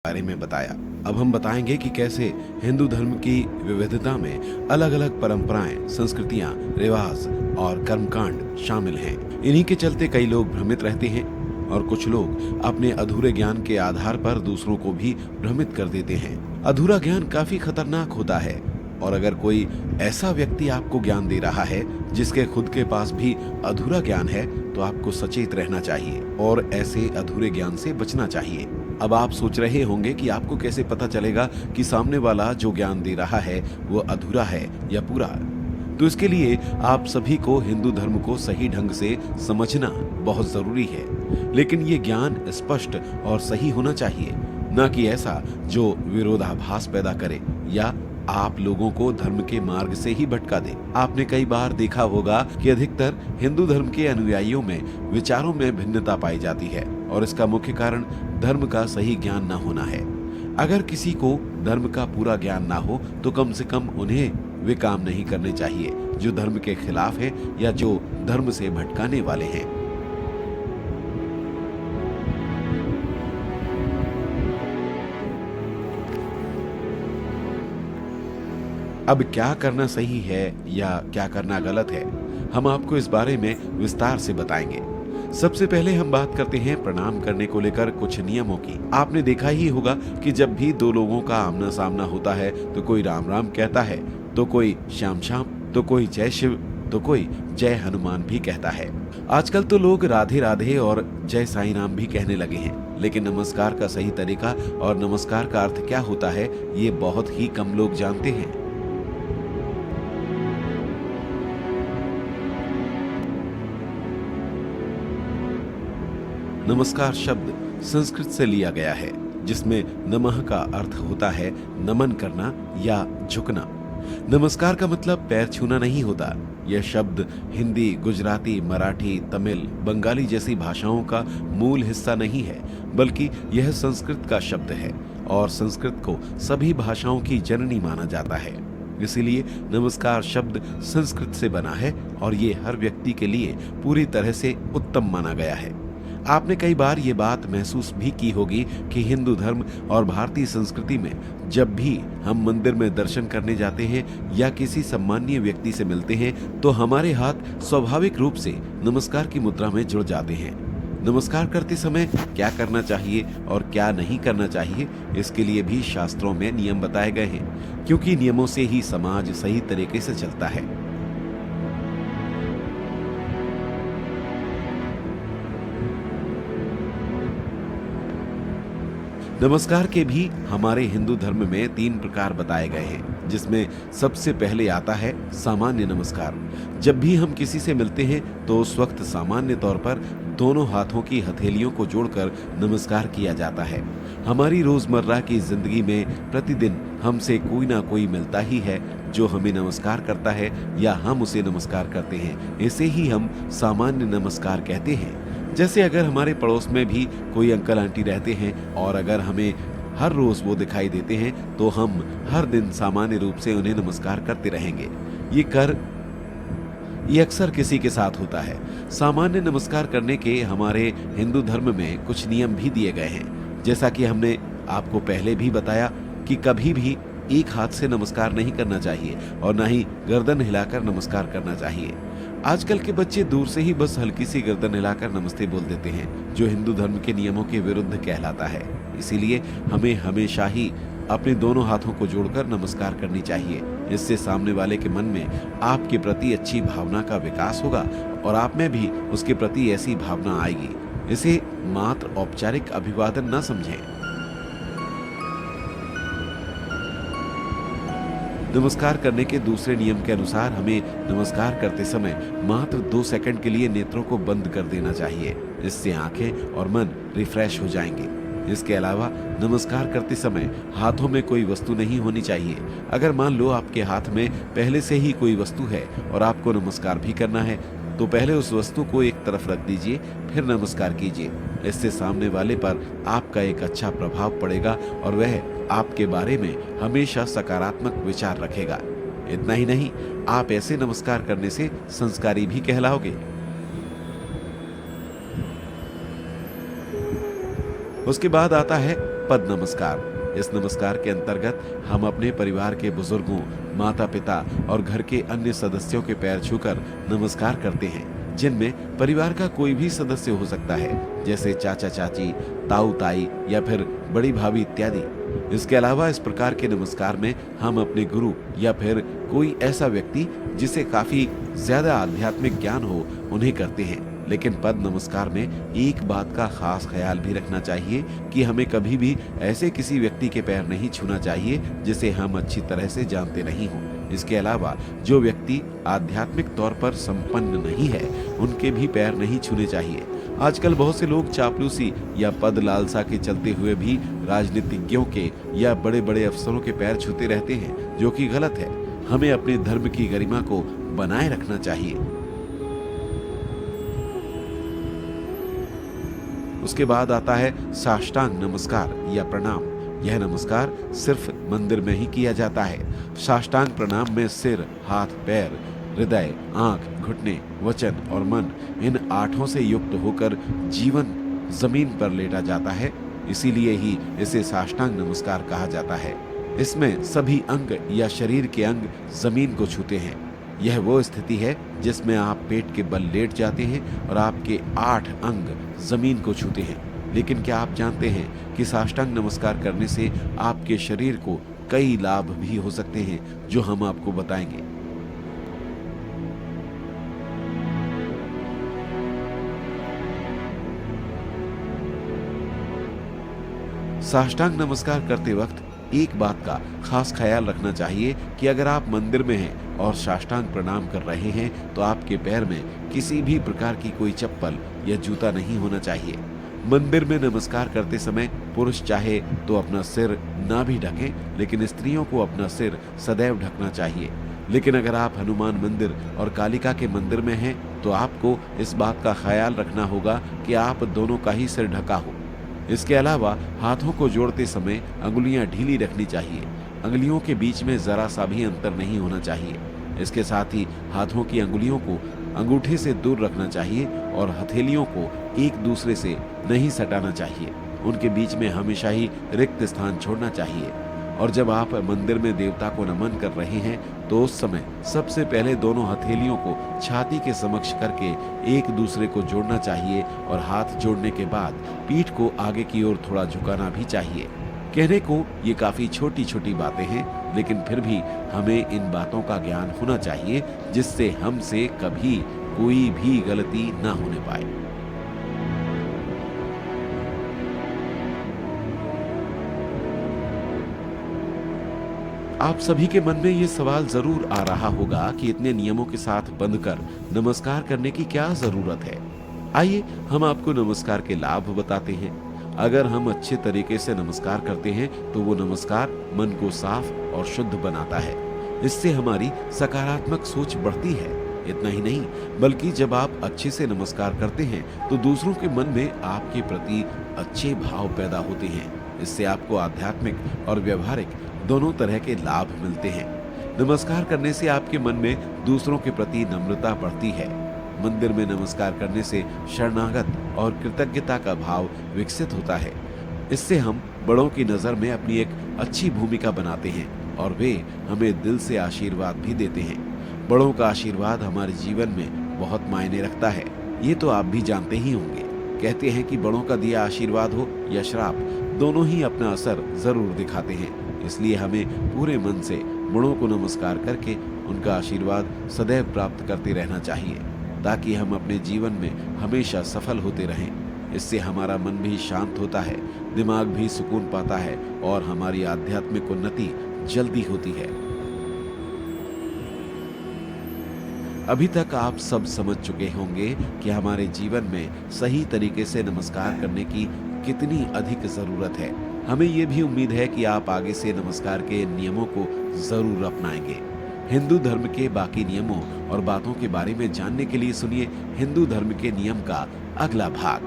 बारे में बताया। अब हम बताएंगे कि कैसे हिंदू धर्म की विविधता में अलग अलग परंपराएं, संस्कृतियां, रिवाज और कर्मकांड शामिल हैं। इन्हीं के चलते कई लोग भ्रमित रहते हैं और कुछ लोग अपने अधूरे ज्ञान के आधार पर दूसरों को भी भ्रमित कर देते हैं। अधूरा ज्ञान काफी खतरनाक होता है और अगर कोई ऐसा व्यक्ति आपको ज्ञान दे रहा है जिसके खुद के पास भी अधूरा ज्ञान है तो आपको सचेत रहना चाहिए और ऐसे अधूरे ज्ञान से बचना चाहिए। अब आप सोच रहे होंगे कि आपको कैसे पता चलेगा कि सामने वाला जो ज्ञान दे रहा है वो अधूरा है या पूरा। तो इसके लिए आप सभी को हिंदू धर्म को सही ढंग से समझना बहुत जरूरी है, लेकिन ये ज्ञान स्पष्ट और सही होना चाहिए, न कि ऐसा जो विरोधाभास पैदा करे या आप लोगों को धर्म के मार्ग से ही भटका दे। आपने कई बार देखा होगा कि अधिकतर हिंदू धर्म के अनुयायियों में विचारों में भिन्नता पाई जाती है और इसका मुख्य कारण धर्म का सही ज्ञान न होना है। अगर किसी को धर्म का पूरा ज्ञान ना हो तो कम से कम उन्हें वे काम नहीं करने चाहिए जो धर्म के खिलाफ है या जो धर्म से भटकाने वाले हैं। अब क्या करना सही है या क्या करना गलत है, हम आपको इस बारे में विस्तार से बताएंगे। सबसे पहले हम बात करते हैं प्रणाम करने को लेकर कुछ नियमों की। आपने देखा ही होगा कि जब भी दो लोगों का आमना सामना होता है तो कोई राम राम कहता है, तो कोई श्याम श्याम, तो कोई जय शिव, तो कोई जय हनुमान भी कहता है। आजकल तो लोग राधे राधे और जय साईं राम भी कहने लगे हैं, लेकिन नमस्कार का सही तरीका और नमस्कार का अर्थ क्या होता है ये बहुत ही कम लोग जानते हैं। नमस्कार शब्द संस्कृत से लिया गया है, जिसमें नमः का अर्थ होता है नमन करना या झुकना। नमस्कार का मतलब पैर छूना नहीं होता। यह शब्द हिंदी, गुजराती, मराठी, तमिल, बंगाली जैसी भाषाओं का मूल हिस्सा नहीं है, बल्कि यह संस्कृत का शब्द है और संस्कृत को सभी भाषाओं की जननी माना जाता है। इसीलिए नमस्कार शब्द संस्कृत से बना है और ये हर व्यक्ति के लिए पूरी तरह से उत्तम माना गया है। आपने कई बार ये बात महसूस भी की होगी कि हिंदू धर्म और भारतीय संस्कृति में जब भी हम मंदिर में दर्शन करने जाते हैं या किसी सम्मानीय व्यक्ति से मिलते हैं तो हमारे हाथ स्वाभाविक रूप से नमस्कार की मुद्रा में जुड़ जाते हैं। नमस्कार करते समय क्या करना चाहिए और क्या नहीं करना चाहिए, इसके लिए भी शास्त्रों में नियम बताए गए हैं, क्योंकि नियमों से ही समाज सही तरीके से चलता है। नमस्कार के भी हमारे हिंदू धर्म में 3 प्रकार बताए गए हैं, जिसमें सबसे पहले आता है सामान्य नमस्कार। जब भी हम किसी से मिलते हैं तो उस वक्त सामान्य तौर पर दोनों हाथों की हथेलियों को जोड़कर नमस्कार किया जाता है। हमारी रोजमर्रा की जिंदगी में प्रतिदिन हमसे कोई ना कोई मिलता ही है जो हमें नमस्कार करता है या हम उसे नमस्कार करते हैं। इसे ही हम सामान्य नमस्कार कहते हैं। जैसे अगर हमारे पड़ोस में भी कोई अंकल आंटी रहते हैं और अगर हमें हर रोज वो दिखाई देते हैं तो हम हर दिन सामान्य रूप से उन्हें नमस्कार करते रहेंगे। ये अक्सर किसी के साथ होता है। सामान्य नमस्कार करने के हमारे हिंदू धर्म में कुछ नियम भी दिए गए हैं। जैसा कि हमने आपको पहले भी बताया कि कभी भी एक हाथ से नमस्कार नहीं करना चाहिए और ना ही गर्दन हिलाकर नमस्कार करना चाहिए। आजकल के बच्चे दूर से ही बस हल्की सी गर्दन हिलाकर नमस्ते बोल देते हैं, जो हिंदू धर्म के नियमों के विरुद्ध कहलाता है। इसीलिए हमें हमेशा ही अपने दोनों हाथों को जोड़कर नमस्कार करनी चाहिए। इससे सामने वाले के मन में आपके प्रति अच्छी भावना का विकास होगा और आप में भी उसके प्रति ऐसी भावना आएगी। इसे मात्र औपचारिक अभिवादन न समझें। नमस्कार करने के दूसरे नियम के अनुसार हमें नमस्कार करते समय मात्र 2 सेकंड के लिए नेत्रों को बंद कर देना चाहिए। इससे आंखें और मन रिफ्रेश हो जाएंगे। इसके अलावा नमस्कार करते समय हाथों में कोई वस्तु नहीं होनी चाहिए। अगर मान लो आपके हाथ में पहले से ही कोई वस्तु है और आपको नमस्कार भी करना है तो पहले उस वस्तु को एक तरफ रख दीजिए, फिर नमस्कार कीजिए। इससे सामने वाले पर आपका एक अच्छा प्रभाव पड़ेगा और वह आपके बारे में हमेशा सकारात्मक विचार रखेगा। इतना ही नहीं, आप ऐसे नमस्कार करने से संस्कारी भी कहलाओगे। उसके बाद आता है पद नमस्कार। इस नमस्कार के अंतर्गत हम अपने परिवार के बुजुर्गों, माता पिता और घर के अन्य सदस्यों के पैर छूकर नमस्कार करते हैं, जिनमें परिवार का कोई भी सदस्य हो सकता है, जैसे चाचा चाची, ताऊ ताई या फिर बड़ी भाभी इत्यादि। इसके अलावा इस प्रकार के नमस्कार में हम अपने गुरु या फिर कोई ऐसा व्यक्ति जिसे काफी ज्यादा आध्यात्मिक ज्ञान हो उन्हें करते हैं। लेकिन पद नमस्कार में एक बात का खास ख्याल भी रखना चाहिए कि हमें कभी भी ऐसे किसी व्यक्ति के पैर नहीं छूना चाहिए जिसे हम अच्छी तरह से जानते नहीं हों। इसके अलावा जो व्यक्ति आध्यात्मिक तौर पर संपन्न नहीं है, उनके भी पैर नहीं छूने चाहिए। आजकल बहुत से लोग चापलूसी या पद लालसा के चलते हुए भी राजनीतिज्ञों के या बड़े बड़े अफसरों के पैर छूते रहते हैं, जो कि गलत है। हमें अपने धर्म की गरिमा को बनाए रखना चाहिए। उसके बाद आता है साष्टांग नमस्कार या प्रणाम। यह नमस्कार सिर्फ मंदिर में ही किया जाता है। साष्टांग प्रणाम में सिर, हाथ, पैर, हृदय, आंख, घुटने, वचन और मन, इन आठों से युक्त होकर जीवन जमीन पर लेटा जाता है। इसीलिए ही इसे साष्टांग नमस्कार कहा जाता है। इसमें सभी अंग या शरीर के अंग जमीन को छूते हैं। यह वो स्थिति है जिसमें आप पेट के बल लेट जाते हैं और आपके 8 अंग जमीन को छूते हैं। लेकिन क्या आप जानते हैं कि साष्टांग नमस्कार करने से आपके शरीर को कई लाभ भी हो सकते हैं, जो हम आपको बताएंगे। साष्टांग नमस्कार करते वक्त एक बात का खास ख्याल रखना चाहिए कि अगर आप मंदिर में हैं और साष्टांग प्रणाम कर रहे हैं तो आपके पैर में किसी भी प्रकार की कोई चप्पल या जूता नहीं होना चाहिए। मंदिर में नमस्कार करते समय पुरुष चाहे तो अपना सिर ना भी ढकें, लेकिन स्त्रियों को अपना सिर सदैव ढकना चाहिए। लेकिन अगर आप हनुमान मंदिर और कालिका के मंदिर में हैं तो आपको इस बात का ख्याल रखना होगा कि आप दोनों का ही सिर ढका हो। इसके अलावा हाथों को जोड़ते समय अंगुलियां ढीली रखनी चाहिए। अंगुलियों के बीच में जरा सा भी अंतर नहीं होना चाहिए। इसके साथ ही हाथों की अंगुलियों को अंगूठे से दूर रखना चाहिए और हथेलियों को एक दूसरे से नहीं सटाना चाहिए। उनके बीच में हमेशा ही रिक्त स्थान छोड़ना चाहिए। और जब आप मंदिर में देवता को नमन कर रहे हैं तो उस समय सबसे पहले दोनों हथेलियों को छाती के समक्ष करके एक दूसरे को जोड़ना चाहिए और हाथ जोड़ने के बाद पीठ को आगे की ओर थोड़ा झुकाना भी चाहिए। कहने को ये काफी छोटी छोटी बातें हैं, लेकिन फिर भी हमें इन बातों का ज्ञान होना चाहिए जिससे हमसे कभी कोई भी गलती ना होने पाए। आप सभी के मन में ये सवाल जरूर आ रहा होगा कि इतने नियमों के साथ बंधकर नमस्कार करने की क्या जरूरत है। आइए हम आपको नमस्कार के लाभ बताते हैं। अगर हम अच्छे तरीके से नमस्कार करते हैं तो वो नमस्कार मन को साफ और शुद्ध बनाता है। इससे हमारी सकारात्मक सोच बढ़ती है। इतना ही नहीं, बल्कि जब आप अच्छे से नमस्कार करते हैं तो दूसरों के मन में आपके प्रति अच्छे भाव पैदा होते हैं। इससे आपको आध्यात्मिक और व्यवहारिक दोनों तरह के लाभ मिलते हैं। नमस्कार करने से आपके मन में दूसरों के प्रति नम्रता बढ़ती है। मंदिर में नमस्कार करने से शरणागत और कृतज्ञता का भाव विकसित होता है। इससे हम बड़ों की नजर में अपनी एक अच्छी भूमिका बनाते हैं और वे हमें दिल से आशीर्वाद भी देते हैं। बड़ों का आशीर्वाद हमारे जीवन में बहुत मायने रखता है। ये तो आप भी जानते ही होंगे। कहते हैं कि बड़ों का दिया आशीर्वाद हो या श्राप, दोनों ही अपना असर जरूर दिखाते हैं। इसलिए हमें पूरे मन से बड़ों को नमस्कार करके उनका आशीर्वाद सदैव प्राप्त करते रहना चाहिए, ताकि हम अपने जीवन में हमेशा सफल होते रहें। इससे हमारा मन भी शांत होता है, दिमाग भी सुकून पाता है और हमारी आध्यात्मिक उन्नति जल्दी होती है। अभी तक आप सब समझ चुके होंगे कि हमारे जीवन में सही तरीके से नमस्कार करने की कितनी अधिक जरूरत है। हमें ये भी उम्मीद है कि आप आगे से नमस्कार के नियमों को जरूर अपनाएंगे। हिंदू धर्म के बाकी नियमों और बातों के बारे में जानने के लिए सुनिए हिंदू धर्म के नियम का अगला भाग।